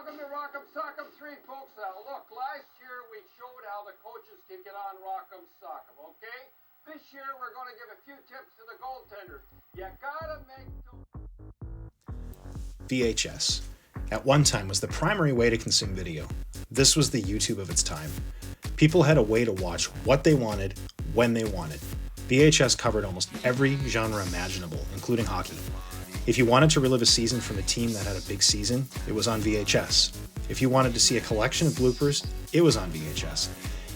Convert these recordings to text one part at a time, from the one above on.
Welcome to Rock'em Sock'em 3, folks. Now, look, last year we showed how the coaches can get on Rock'em Sock'em, okay? This year we're going to give a few tips to the goaltenders. You gotta make... VHS, at one time, was the primary way to consume video. This was the YouTube of its time. People had a way to watch what they wanted, when they wanted. VHS covered almost every genre imaginable, including hockey. If you wanted to relive a season from a team that had a big season, it was on VHS. If you wanted to see a collection of bloopers, it was on VHS.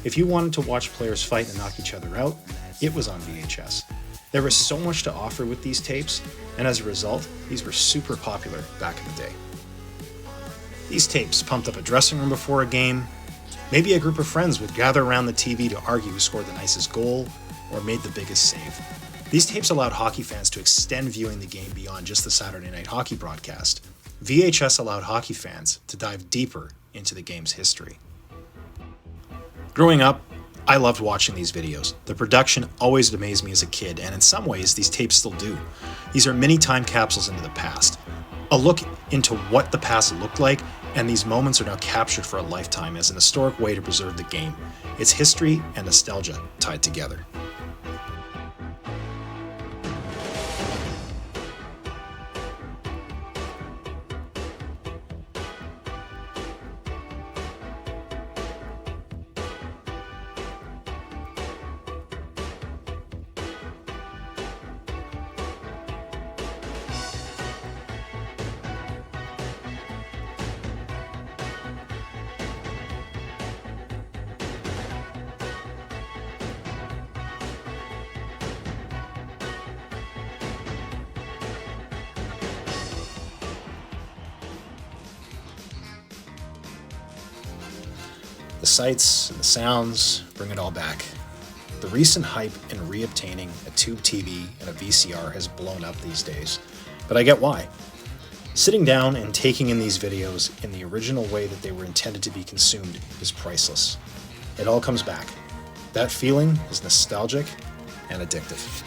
If you wanted to watch players fight and knock each other out, it was on VHS. There was so much to offer with these tapes, and as a result, these were super popular back in the day. These tapes pumped up a dressing room before a game. Maybe a group of friends would gather around the TV to argue who scored the nicest goal or made the biggest save. These tapes allowed hockey fans to extend viewing the game beyond just the Saturday night hockey broadcast. VHS allowed hockey fans to dive deeper into the game's history. Growing up, I loved watching these videos. The production always amazed me as a kid, and in some ways, these tapes still do. These are mini time capsules into the past. A look into what the past looked like, and these moments are now captured for a lifetime as an historic way to preserve the game. It's history and nostalgia tied together. The sights and the sounds bring it all back. The recent hype in reobtaining a tube TV and a VCR has blown up these days, but I get why. Sitting down and taking in these videos in the original way that they were intended to be consumed is priceless. It all comes back. That feeling is nostalgic and addictive.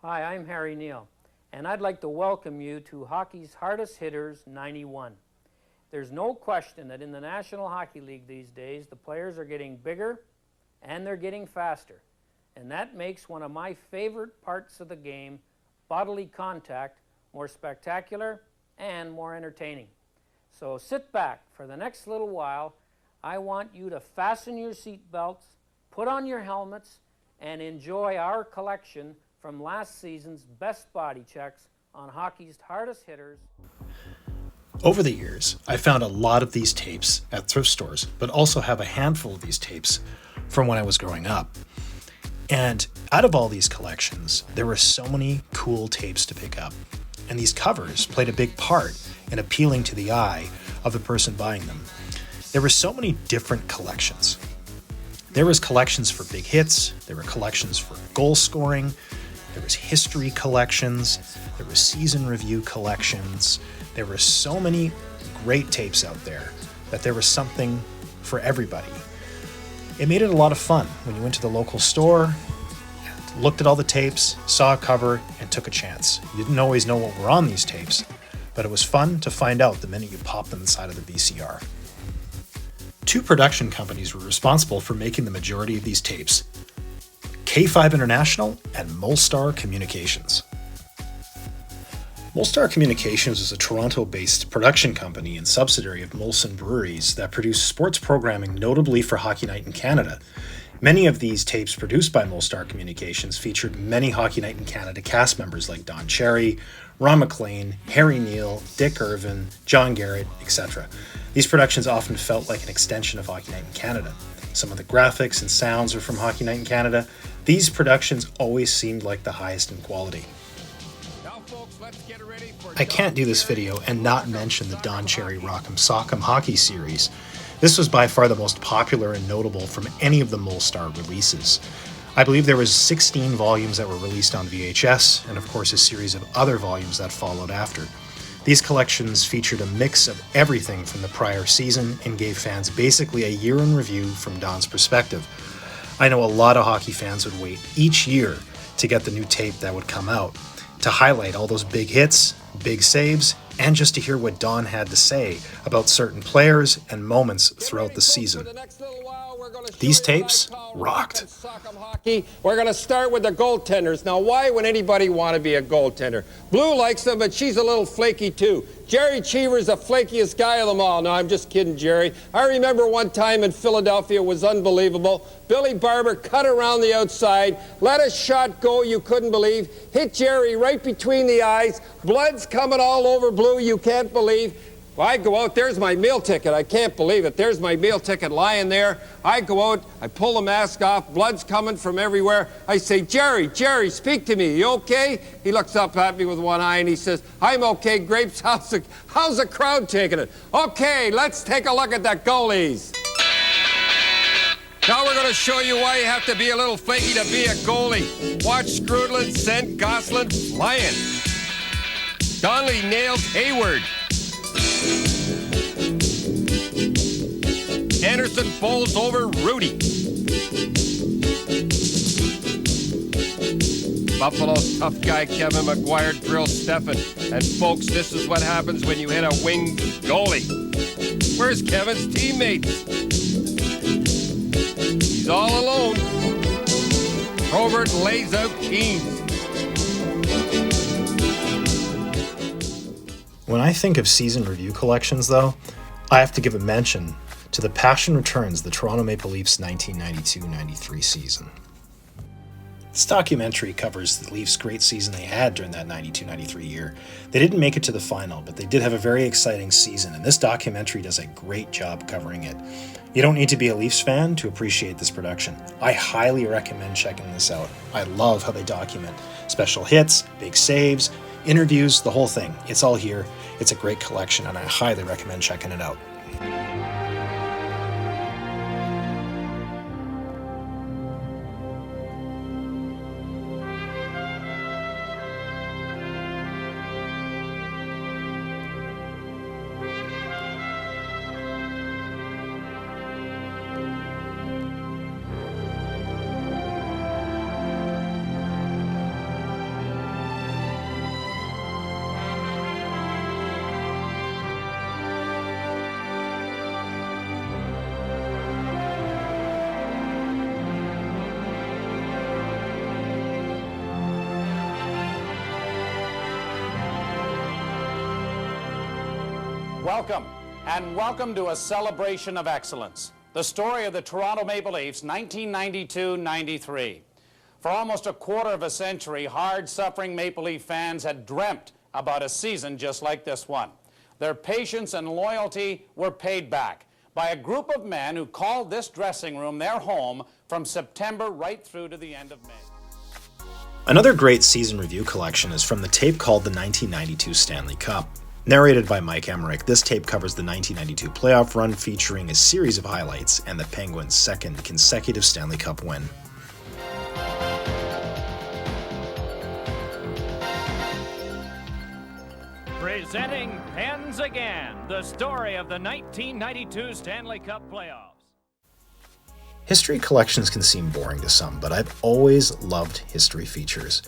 Hi, I'm Harry Neal, and I'd like to welcome you to Hockey's Hardest Hitters 91. There's no question that in the National Hockey League these days, the players are getting bigger and they're getting faster. And that makes one of my favorite parts of the game, bodily contact, more spectacular and more entertaining. So sit back for the next little while. I want you to fasten your seat belts, put on your helmets, and enjoy our collection from last season's best body checks on hockey's hardest hitters. Over the years, I found a lot of these tapes at thrift stores, but also have a handful of these tapes from when I was growing up. And out of all these collections, there were so many cool tapes to pick up. And these covers played a big part in appealing to the eye of the person buying them. There were so many different collections. There was collections for big hits, there were collections for goal scoring, there was history collections, there were season review collections. There were so many great tapes out there that there was something for everybody. It made it a lot of fun when you went to the local store, and looked at all the tapes, saw a cover, and took a chance. You didn't always know what were on these tapes, but it was fun to find out the minute you popped them inside of the VCR. Two production companies were responsible for making the majority of these tapes: K5 International and Molestar Communications. Molestar Communications is a Toronto-based production company and subsidiary of Molson Breweries that produce sports programming notably for Hockey Night in Canada. Many of these tapes produced by Molestar Communications featured many Hockey Night in Canada cast members like Don Cherry, Ron MacLean, Harry Neal, Dick Irvin, John Garrett, etc. These productions often felt like an extension of Hockey Night in Canada. Some of the graphics and sounds are from Hockey Night in Canada. These productions always seemed like the highest in quality. I can't do this video and not mention the Don Cherry Rock'em Sock'em hockey series. This was by far the most popular and notable from any of the Molestar releases. I believe there was 16 volumes that were released on VHS, and of course a series of other volumes that followed after. These collections featured a mix of everything from the prior season and gave fans basically a year in review from Don's perspective. I know a lot of hockey fans would wait each year to get the new tape that would come out, to highlight all those big hits, big saves, and just to hear what Don had to say about certain players and moments throughout the season. These tapes rocked. We're going to start with the goaltenders. Now, why would anybody want to be a goaltender? Blue likes them, but she's a little flaky too. Jerry Cheever's the flakiest guy of them all. No, I'm just kidding, Jerry. I remember one time in Philadelphia, it was unbelievable. Billy Barber cut around the outside, let a shot go you couldn't believe, hit Jerry right between the eyes, blood's coming all over Blue, you can't believe. Well, I go out, there's my meal ticket. I can't believe it. There's my meal ticket lying there. I go out, I pull the mask off, blood's coming from everywhere. I say, Jerry, speak to me. You okay? He looks up at me with one eye and he says, I'm okay, Grapes. How's the crowd taking it? Okay, let's take a look at the goalies. Now we're going to show you why you have to be a little flaky to be a goalie. Watch Scrudlin sent Gosselin flying. Donnelly nails Hayward. Anderson bowls over Rudy. Buffalo's tough guy Kevin McGuire drills Stefan. And folks, this is what happens when you hit a wing goalie. Where's Kevin's teammates? He's all alone. Probert lays out Keens. When I think of season review collections, though, I have to give a mention to The Passion Returns, the Toronto Maple Leafs 1992-93 season. This documentary covers the Leafs' great season they had during that 92-93 year. They didn't make it to the final, but they did have a very exciting season, and this documentary does a great job covering it. You don't need to be a Leafs fan to appreciate this production. I highly recommend checking this out. I love how they document special hits, big saves, interviews, the whole thing. It's all here. It's a great collection, and I highly recommend checking it out. Welcome, and welcome to a celebration of excellence. The story of the Toronto Maple Leafs, 1992-93. For almost a quarter of a century, hard-suffering Maple Leaf fans had dreamt about a season just like this one. Their patience and loyalty were paid back by a group of men who called this dressing room their home from September right through to the end of May. Another great season review collection is from the tape called the 1992 Stanley Cup. Narrated by Mike Emmerich, this tape covers the 1992 playoff run featuring a series of highlights and the Penguins' second consecutive Stanley Cup win. Presenting Pens Again, the story of the 1992 Stanley Cup playoffs. History collections can seem boring to some, but I've always loved history features.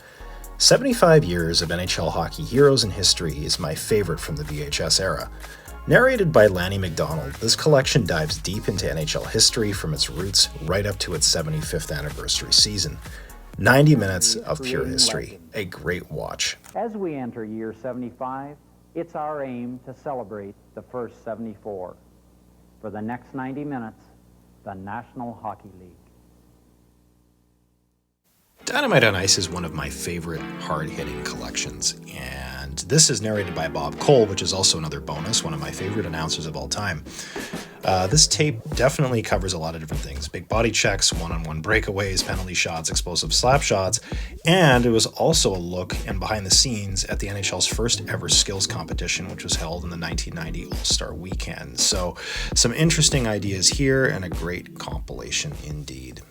75 years of NHL hockey heroes in history is my favorite from the VHS era. Narrated by Lanny McDonald, this collection dives deep into NHL history from its roots right up to its 75th anniversary season. 90 minutes of pure history. A great watch. As we enter year 75, it's our aim to celebrate the first 74. For the next 90 minutes, the National Hockey League. Dynamite on Ice is one of my favorite hard-hitting collections, and this is narrated by Bob Cole, which is also another bonus, one of my favorite announcers of all time. This tape definitely covers a lot of different things. Big body checks, one-on-one breakaways, penalty shots, explosive slap shots, and it was also a look and behind the scenes at the NHL's first ever skills competition, which was held in the 1990 All-Star Weekend. So some interesting ideas here and a great compilation indeed.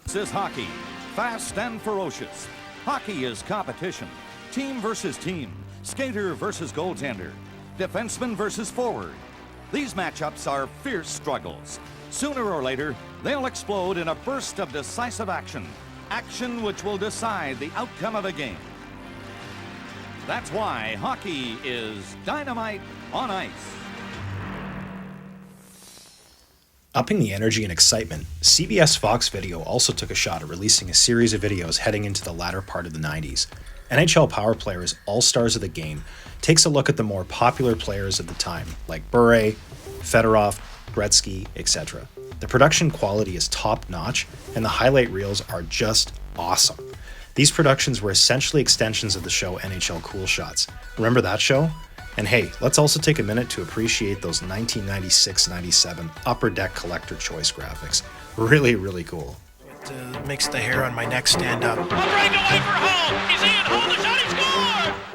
This is hockey. Fast and ferocious. Hockey is competition. Team versus team. Skater versus goaltender. Defenseman versus forward. These matchups are fierce struggles. Sooner or later, they'll explode in a burst of decisive action. action which will decide the outcome of a game. That's why hockey is dynamite on ice. Upping the energy and excitement, CBS Fox Video also took a shot at releasing a series of videos heading into the latter part of the 90s. NHL Power Players All-Stars of the Game takes a look at the more popular players of the time, like Bure, Fedorov, Gretzky, etc. The production quality is top-notch, and the highlight reels are just awesome. These productions were essentially extensions of the show NHL Cool Shots. Remember that show? And hey, let's also take a minute to appreciate those 1996-97 Upper Deck Collector Choice graphics. Really, really cool. It makes the hair on my neck stand up. A breakaway for Hall. He's in. Hall the shot. He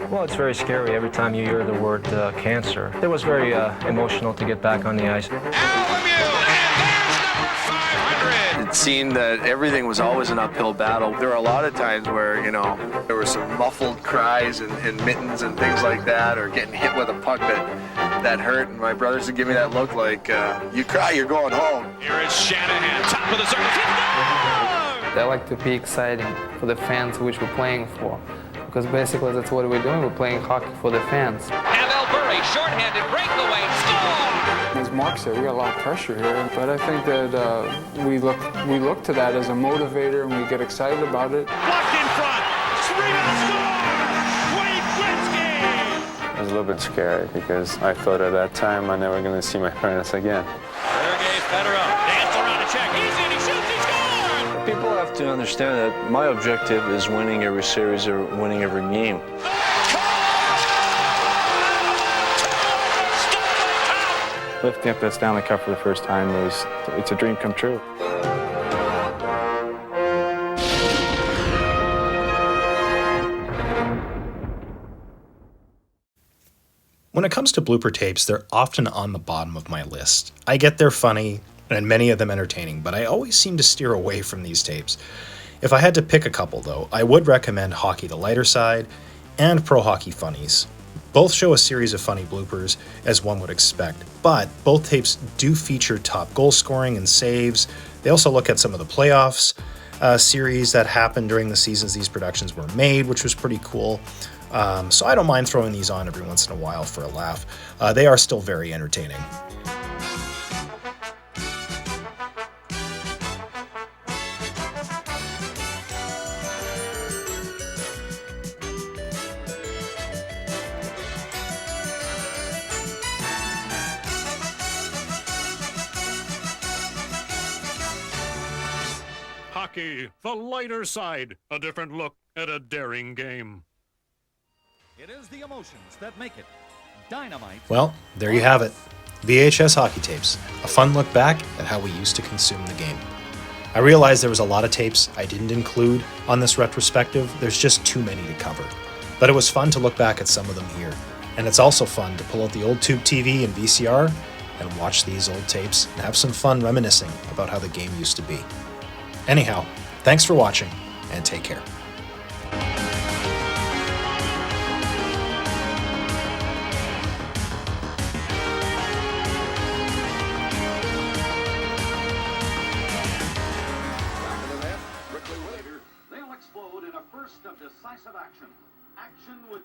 scored. Well, it's very scary every time you hear the word cancer. It was very emotional to get back on the ice. It seemed that everything was always an uphill battle. There were a lot of times where, there were some muffled cries and mittens and things like that, or getting hit with a puck that hurt, and my brothers would give me that look like, you cry, you're going home. Here is Shanahan, top of the circle. I like to be exciting for the fans which we're playing for, because basically that's what we're doing. We're playing hockey for the fans. Pavel Bure, shorthanded breakaway, score! As Mark said, we got a lot of pressure here, but I think that we look to that as a motivator, and we get excited about it. Blocked in front, rebound score! Wayne Gretzky! It was a little bit scary because I thought at that time I'm never going to see my parents again. Sergei Fedorov, dance around a check, he's in, he shoots, he scores! People have to understand that my objective is winning every series or winning every game. Lifting up that Stanley Cup for the first time it's a dream come true. When it comes to blooper tapes, they're often on the bottom of my list. I get they're funny, and many of them entertaining, but I always seem to steer away from these tapes. If I had to pick a couple, though, I would recommend Hockey the Lighter Side and Pro Hockey Funnies. Both show a series of funny bloopers, as one would expect, but both tapes do feature top goal scoring and saves. They also look at some of the playoffs series that happened during the seasons these productions were made, which was pretty cool. So I don't mind throwing these on every once in a while for a laugh. They are still very entertaining. Hockey, the lighter side, a different look at a daring game. It is the emotions that make it dynamite. Well, there you have it. VHS hockey tapes, a fun look back at how we used to consume the game. I realized there was a lot of tapes I didn't include on this retrospective. There's just too many to cover. But it was fun to look back at some of them here. And it's also fun to pull out the old tube TV and VCR and watch these old tapes and have some fun reminiscing about how the game used to be. Anyhow, thanks for watching, and take care. They'll explode in a burst of decisive action. Action with